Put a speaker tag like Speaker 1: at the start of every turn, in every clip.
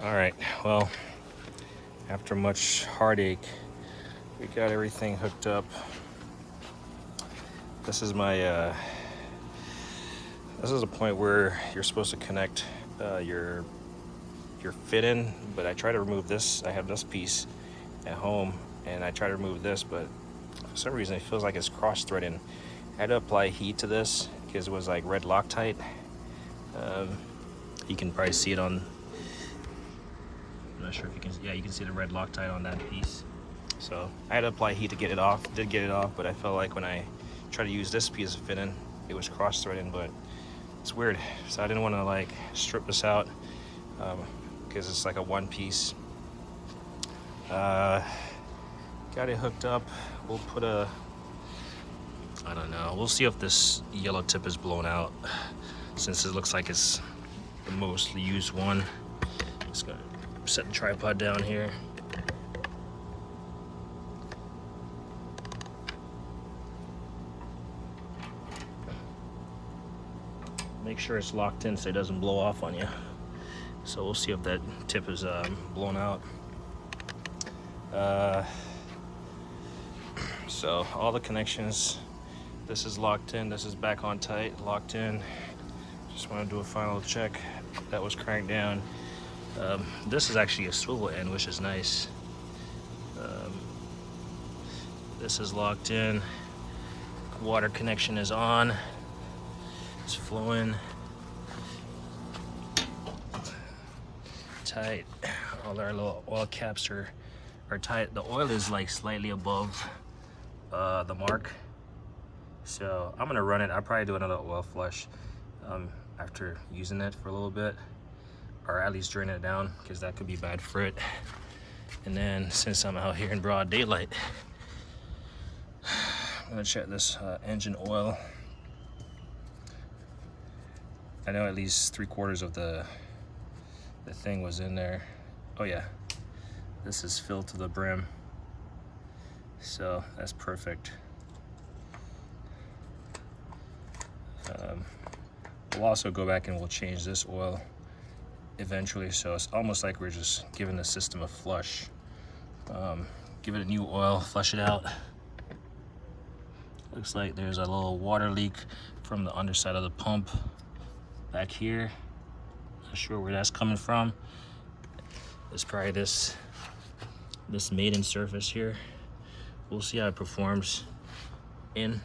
Speaker 1: All right, well, after much heartache, we got everything hooked up. This is my, this is a point where you're supposed to connect your fit in, but I try to remove this. I have this piece at home, and I try to remove this, but for some reason it feels like it's cross-threading. I had to apply heat to this because it was like red Loctite. You can probably see it on, I'm not sure if you can, yeah, you can see the red Loctite on that piece. So I had to apply heat to get it off. Did get it off, but I felt like when I tried to use this piece of fit-in, it was cross-threading, but it's weird. So I didn't want to like strip this out because it's like a one piece. Got it hooked up. We'll put a, I don't know, we'll see if this yellow tip is blown out, since it looks like it's the mostly used one. Just gonna set the tripod down here. Make sure it's locked in so it doesn't blow off on you. So we'll see if that tip is blown out. So all the connections, this is locked in, this is back on tight, locked in. Just want to do a final check. That was cranked down. This is actually a swivel end, which is nice. This is locked in. Water connection is on. It's flowing. Tight. All our little oil caps are tight. The oil is like slightly above the mark. So I'm gonna run it. I'll probably do another oil flush after using it for a little bit, or at least drain it down, because that could be bad for it. And then since I'm out here in broad daylight, I'm gonna check this engine oil. I know at least 3/4 of the thing was in there. Oh yeah, this is filled to the brim, so that's perfect. We'll also go back and we'll change this oil eventually, so it's almost like we're just giving the system a flush. Give it a new oil, flush it out. Looks like there's a little water leak from the underside of the pump back here. Not sure where that's coming from. It's probably this maiden surface here. We'll see how it performs in.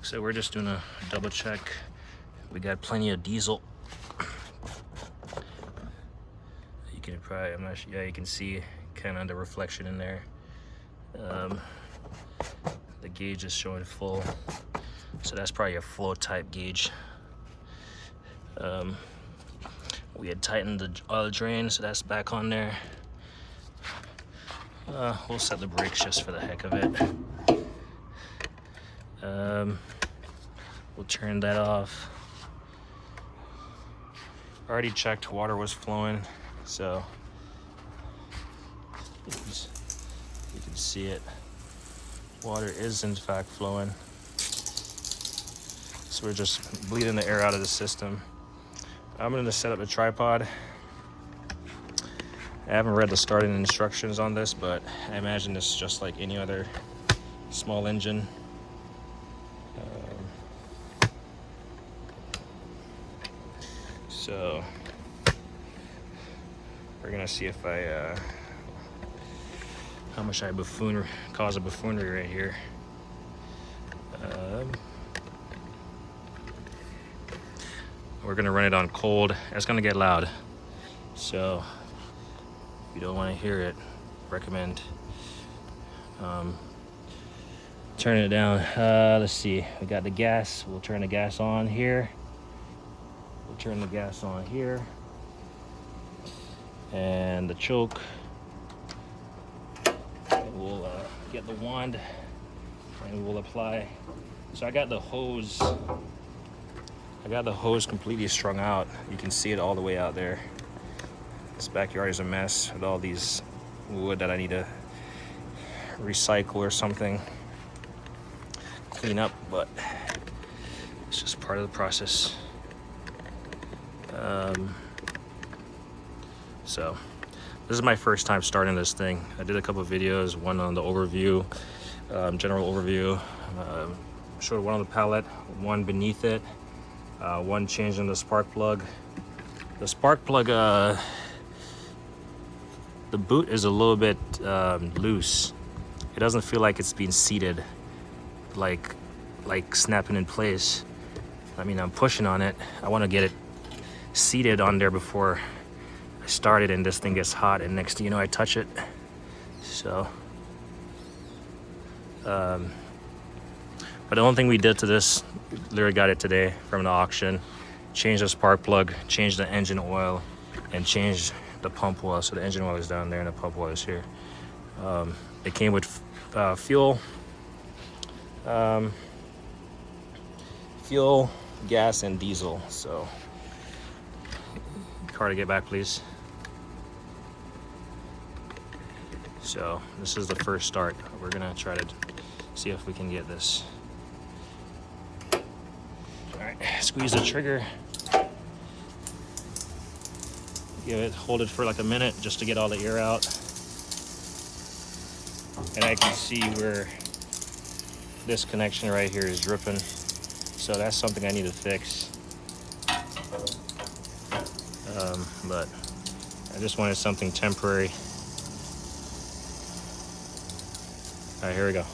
Speaker 1: So we're just doing a double check. We got plenty of diesel. You can probably, I'm not sure, yeah, you can see kind of the reflection in there. The gauge is showing full, so that's probably a flow type gauge. We had tightened the oil drain, so that's back on there. We'll set the brakes just for the heck of it. We'll turn that off. Already checked, water was flowing, so you can see it. Water is in fact flowing. So we're just bleeding the air out of the system. I'm gonna set up the tripod. I haven't read the starting instructions on this, but I imagine it's just like any other small engine. So we're gonna see if I how much I cause a buffoonery right here. We're gonna run it on cold. It's gonna get loud, so if you don't want to hear it, recommend turning it down. Let's see, we got the gas. We'll turn the gas on here. We'll turn the gas on here, and the choke. And we'll get the wand and we'll apply. So I got the hose completely strung out. You can see it all the way out there. This backyard is a mess with all these wood that I need to recycle or something, clean up, but it's just part of the process. So this is my first time starting this thing. I did a couple of videos, one on the overview, general overview, showed one on the pallet, one beneath it, one changing the spark plug. The spark plug, the boot is a little bit loose. It doesn't feel like it's being seated, like snapping in place. I mean, I'm pushing on it. I want to get it seated on there before I start it, and this thing gets hot, and next thing you know, I touch it. So, but the only thing we did to this, literally got it today from the auction, changed the spark plug, changed the engine oil, and changed the pump oil. So the engine oil is down there and the pump oil is here. It came with fuel, gas, and diesel. So, car to get back, please. So this is the first start. We're gonna try to see if we can get this. All right, squeeze the trigger. Hold it for like a minute just to get all the air out. And I can see where this connection right here is dripping. So that's something I need to fix. But I just wanted something temporary. All right, here we go.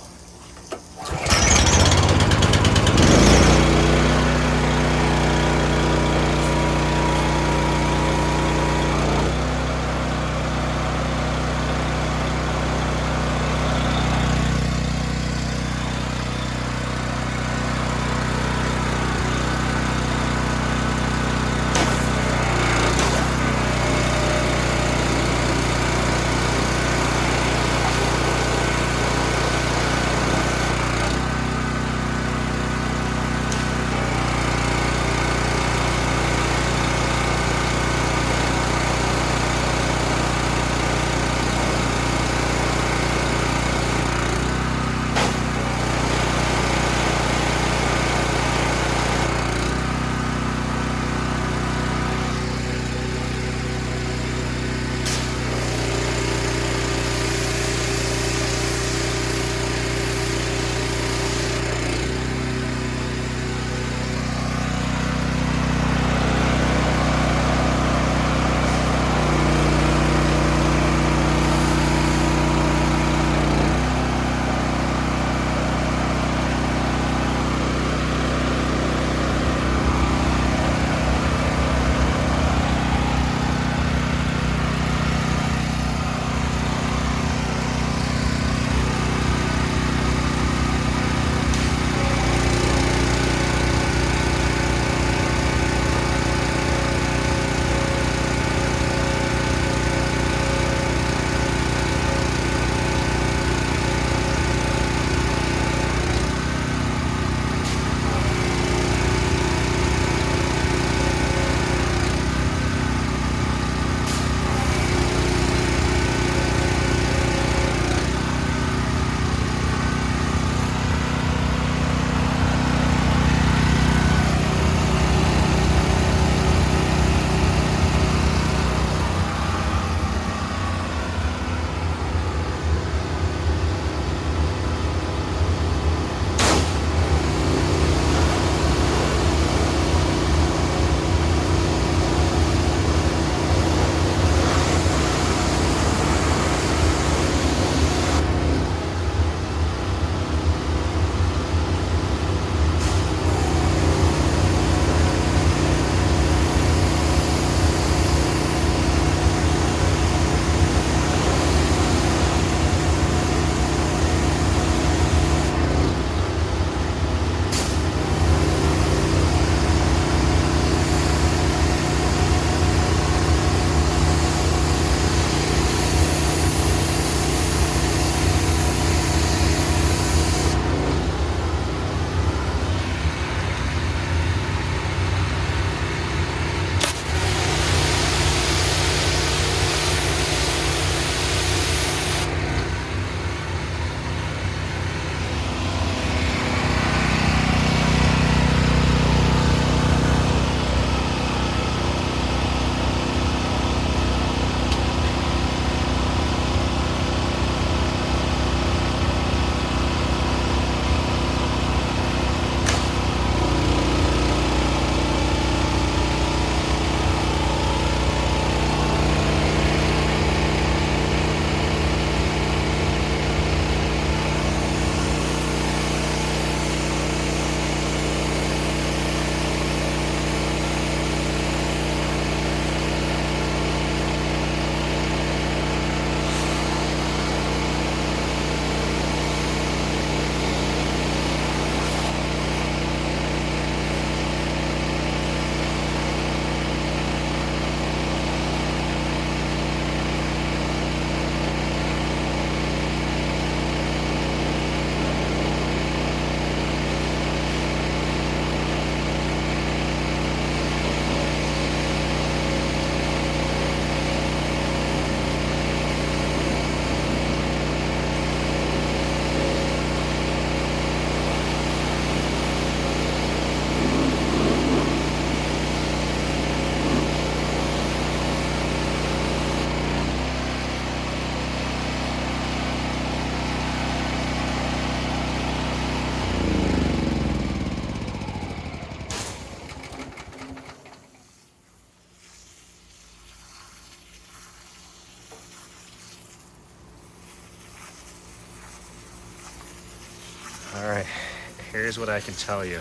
Speaker 1: here's what I can tell you.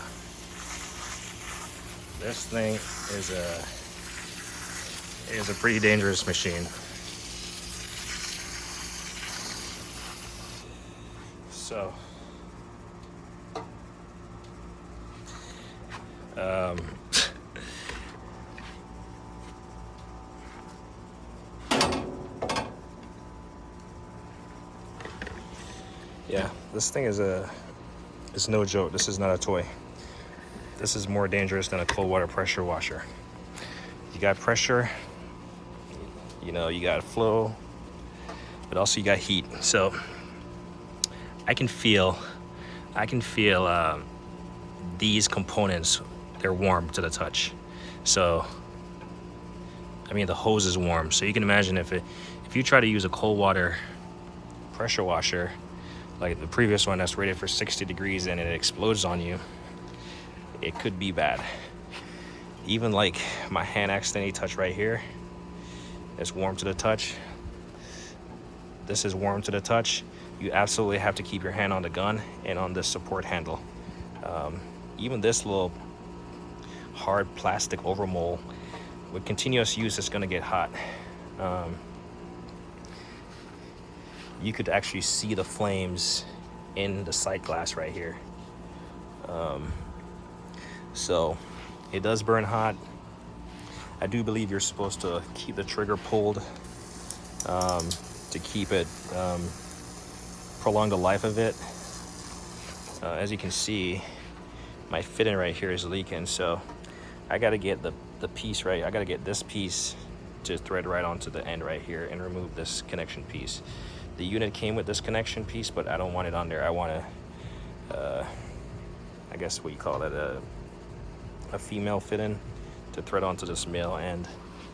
Speaker 1: This thing is a pretty dangerous machine. So, yeah, this thing is no joke. This is not a toy. This is more dangerous than a cold water pressure washer. You got pressure, you know, you got flow, but also you got heat. So I can feel these components, they're warm to the touch. So, I mean, the hose is warm. So you can imagine if you try to use a cold water pressure washer, like the previous one that's rated for 60 degrees and it explodes on you, it could be bad. Even like my hand accidentally touched right here, it's warm to the touch. This is warm to the touch. You absolutely have to keep your hand on the gun and on the support handle. Even this little hard plastic overmold, with continuous use, it's gonna get hot. You could actually see the flames in the sight glass right here. So it does burn hot. I do believe you're supposed to keep the trigger pulled to keep it, prolong the life of it. As you can see, my fitting right here is leaking, so I gotta get the piece right. I gotta get this piece to thread right onto the end right here and remove this connection piece. The unit came with this connection piece, but I don't want it on there. I want I guess what you call it, a female fitting to thread onto this male end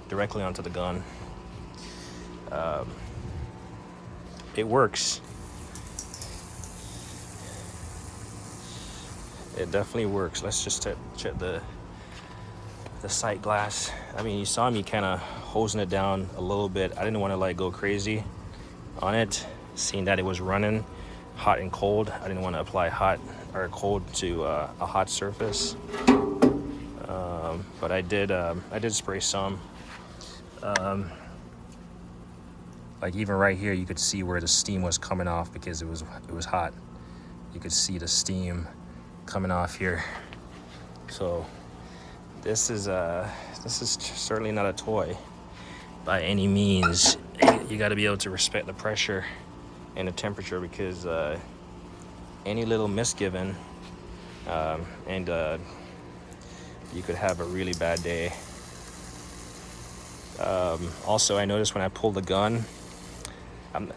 Speaker 1: directly onto the gun. It works. It definitely works. Let's just check the sight glass. I mean, you saw me kind of hosing it down a little bit. I didn't want to like go crazy on it, seeing that it was running hot and cold. I didn't want to apply hot or cold to a hot surface. But I did spray some. Like even right here, you could see where the steam was coming off because it was hot. You could see the steam coming off here. So this is certainly not a toy by any means. You got to be able to respect the pressure and the temperature, because any little misgiving and you could have a really bad day. Also, I noticed when I pulled the gun,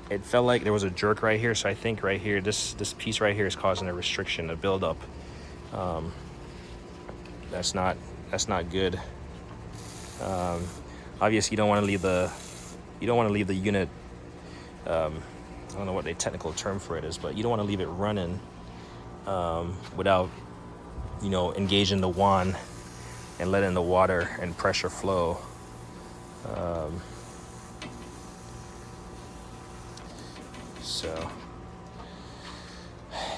Speaker 1: it felt like there was a jerk right here. So I think right here, this piece right here is causing a restriction, a buildup. That's not good. Obviously, you don't want to leave the unit. I don't know what the technical term for it is, but you don't want to leave it running without, engaging the wand and letting the water and pressure flow. So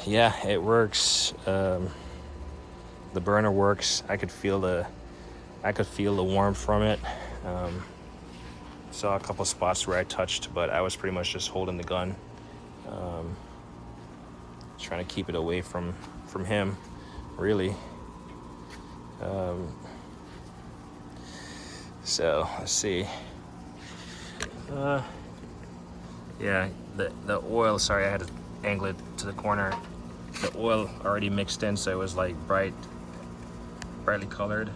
Speaker 1: yeah, it works. The burner works. I could feel the warmth from it. Saw a couple spots where I touched, but I was pretty much just holding the gun, trying to keep it away from him, really. So let's see. Yeah, the oil, sorry, I had to angle it to the corner. The oil already mixed in, so it was like brightly colored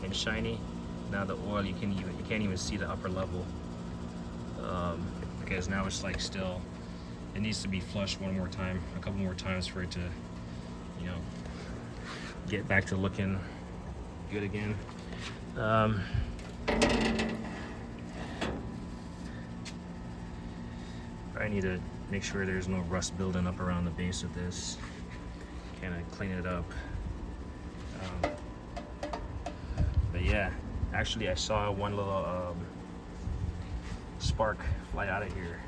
Speaker 1: and shiny. Now the oil, you can't even see the upper level, because now it's like still, it needs to be flushed one more time, a couple more times for it to, get back to looking good again. I need to make sure there's no rust building up around the base of this. Kind of clean it up. But yeah, actually I saw one little spark fly out of here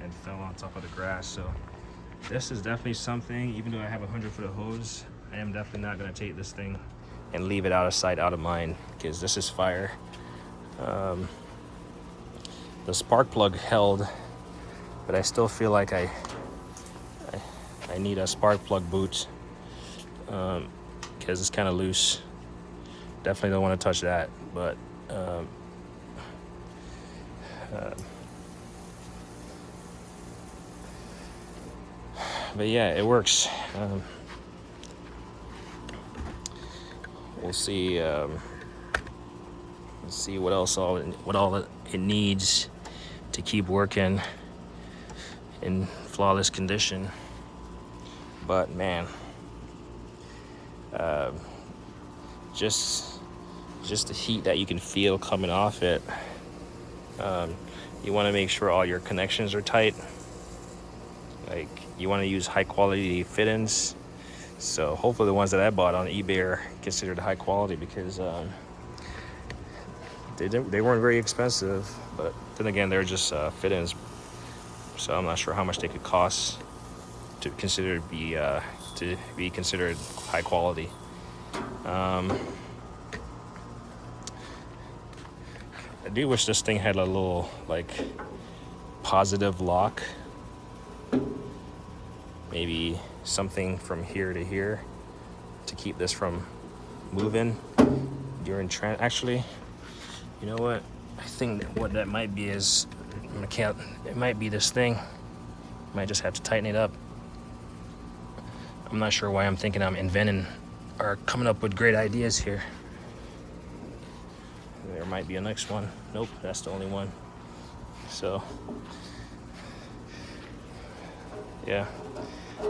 Speaker 1: and fell on top of the grass. So this is definitely something, even though I have a 100-foot hose, I am definitely not gonna take this thing and leave it out of sight, out of mind, because this is fire. The spark plug held, but I still feel like I need a spark plug boot, because it's kind of loose. Definitely don't want to touch that, but yeah, it works. We'll see. Let's see what else all it needs to keep working in flawless condition. But man, just the heat that you can feel coming off it. You want to make sure all your connections are tight. Like, you want to use high quality fittings. So hopefully the ones that I bought on eBay are considered high quality, because they weren't very expensive, but then again, they're just fittings. So I'm not sure how much they could cost to be considered high quality. I do wish this thing had a little like positive lock. Maybe something from here to here to keep this from moving during actually, you know what? I think that what that might be is it might be this thing. Might just have to tighten it up. I'm not sure why I'm thinking I'm inventing or coming up with great ideas here. There might be a next one. Nope, that's the only one. So yeah,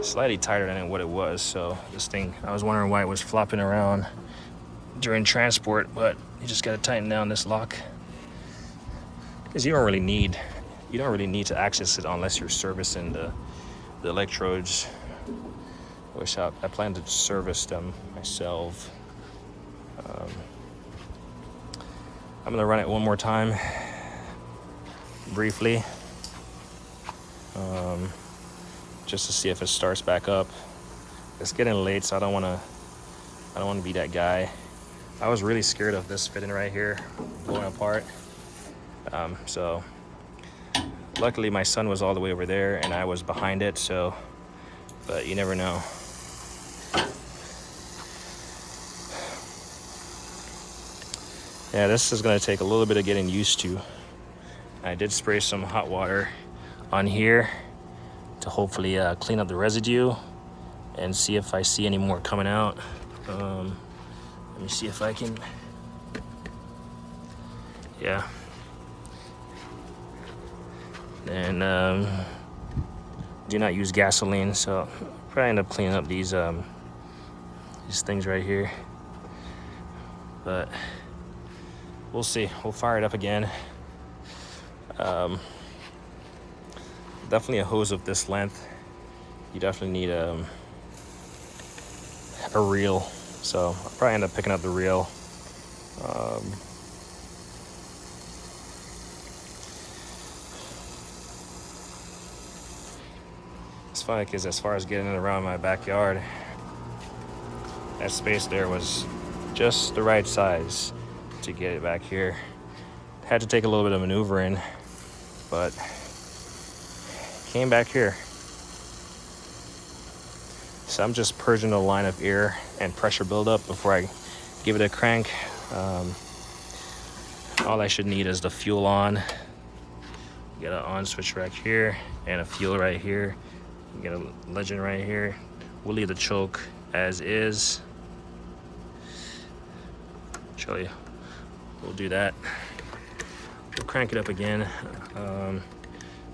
Speaker 1: slightly tighter than what it was. So this thing, I was wondering why it was flopping around during transport, but you just gotta tighten down this lock, because you don't really need to access it unless you're servicing the electrodes, which I plan to service them myself. I'm gonna run it one more time briefly, just to see if it starts back up. It's getting late, so I don't want to be that guy. I was really scared of this fitting right here blowing apart. So luckily my son was all the way over there and I was behind it, so, but you never know. Yeah, this is gonna take a little bit of getting used to. I did spray some hot water on here to hopefully clean up the residue and see if I see any more coming out. Let me see if I can, yeah. And do not use gasoline, so probably end up cleaning up these things right here. But we'll see. We'll fire it up again. Definitely a hose of this length. You definitely need a reel. So I'll probably end up picking up the reel. It's funny because as far as getting it around my backyard, that space there was just the right size to get it back here. Had to take a little bit of maneuvering, but came back here. So I'm just purging the line of air and pressure buildup before I give it a crank. All I should need is the fuel on. You got an on switch right here and a fuel right here. You got a legend right here. We'll leave the choke as is. Show you. We'll do that. We'll crank it up again.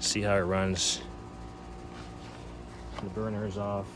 Speaker 1: See how it runs. The burner is off.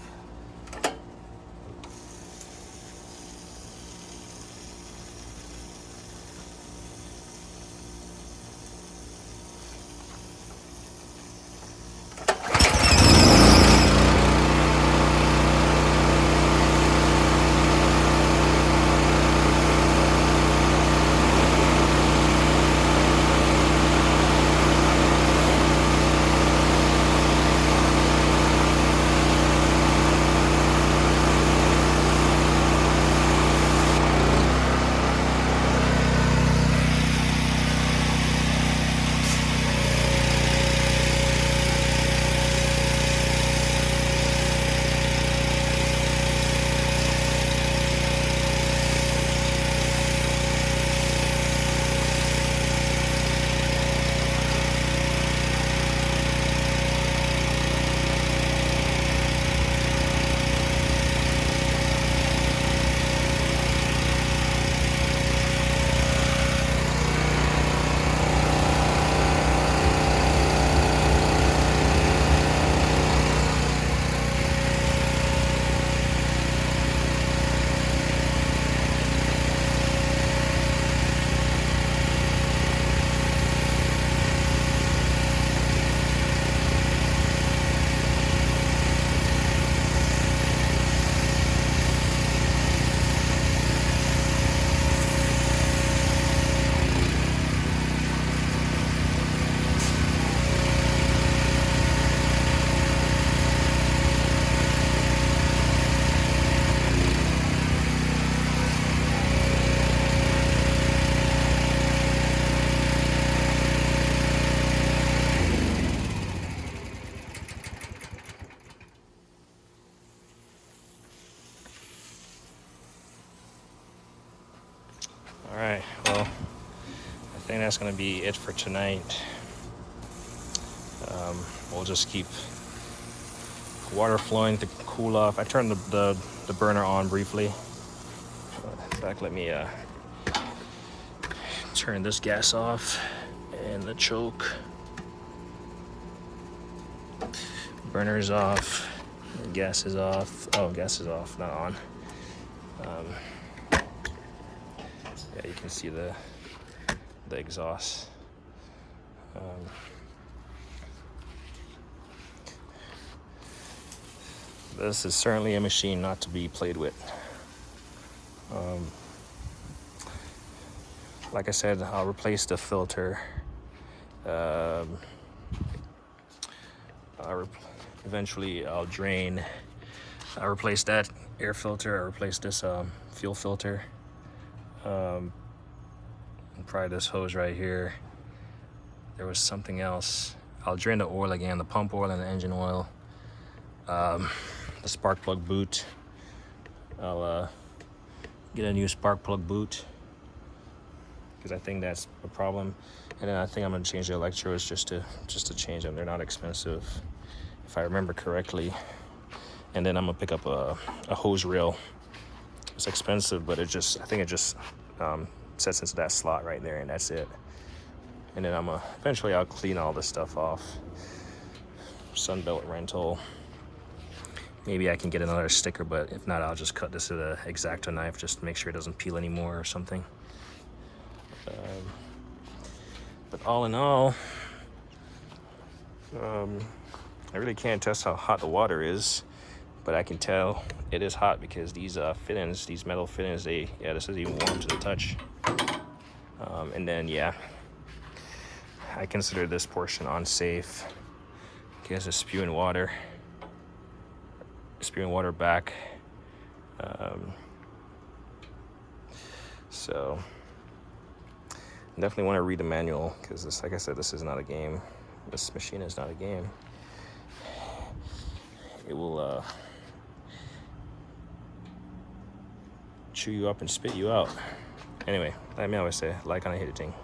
Speaker 1: Alright, well, I think that's gonna be it for tonight. We'll just keep water flowing to cool off. I turned the burner on briefly. In fact, let me turn this gas off and the choke. Burner is off. The gas is off. Oh, gas is off, not on. Yeah, you can see the exhaust. This is certainly a machine not to be played with. Like I said, I'll replace the filter. Eventually I'll drain. I'll replace that air filter. I'll replace this fuel filter. And probably this hose right here. There was something else. I'll drain the oil again, the pump oil and the engine oil. The spark plug boot. I'll get a new spark plug boot because I think that's a problem. And then I think I'm gonna change the electrodes just to change them. They're not expensive, if I remember correctly. And then I'm gonna pick up a hose reel. It's expensive, but I think it just sets into that slot right there, and that's it. And then eventually I'll clean all this stuff off. Sunbelt rental. Maybe I can get another sticker, but if not, I'll just cut this with an X-Acto knife just to make sure it doesn't peel anymore or something. But all in all, I really can't test how hot the water is, but I can tell it is hot because these fittings, these metal fittings, this is even warm to the touch. And then, yeah, I consider this portion unsafe because it's spewing water back. So definitely want to read the manual because this, like I said, this is not a game. This machine is not a game. It will chew you up and spit you out. Anyway, like me always say, like on a hit it thing.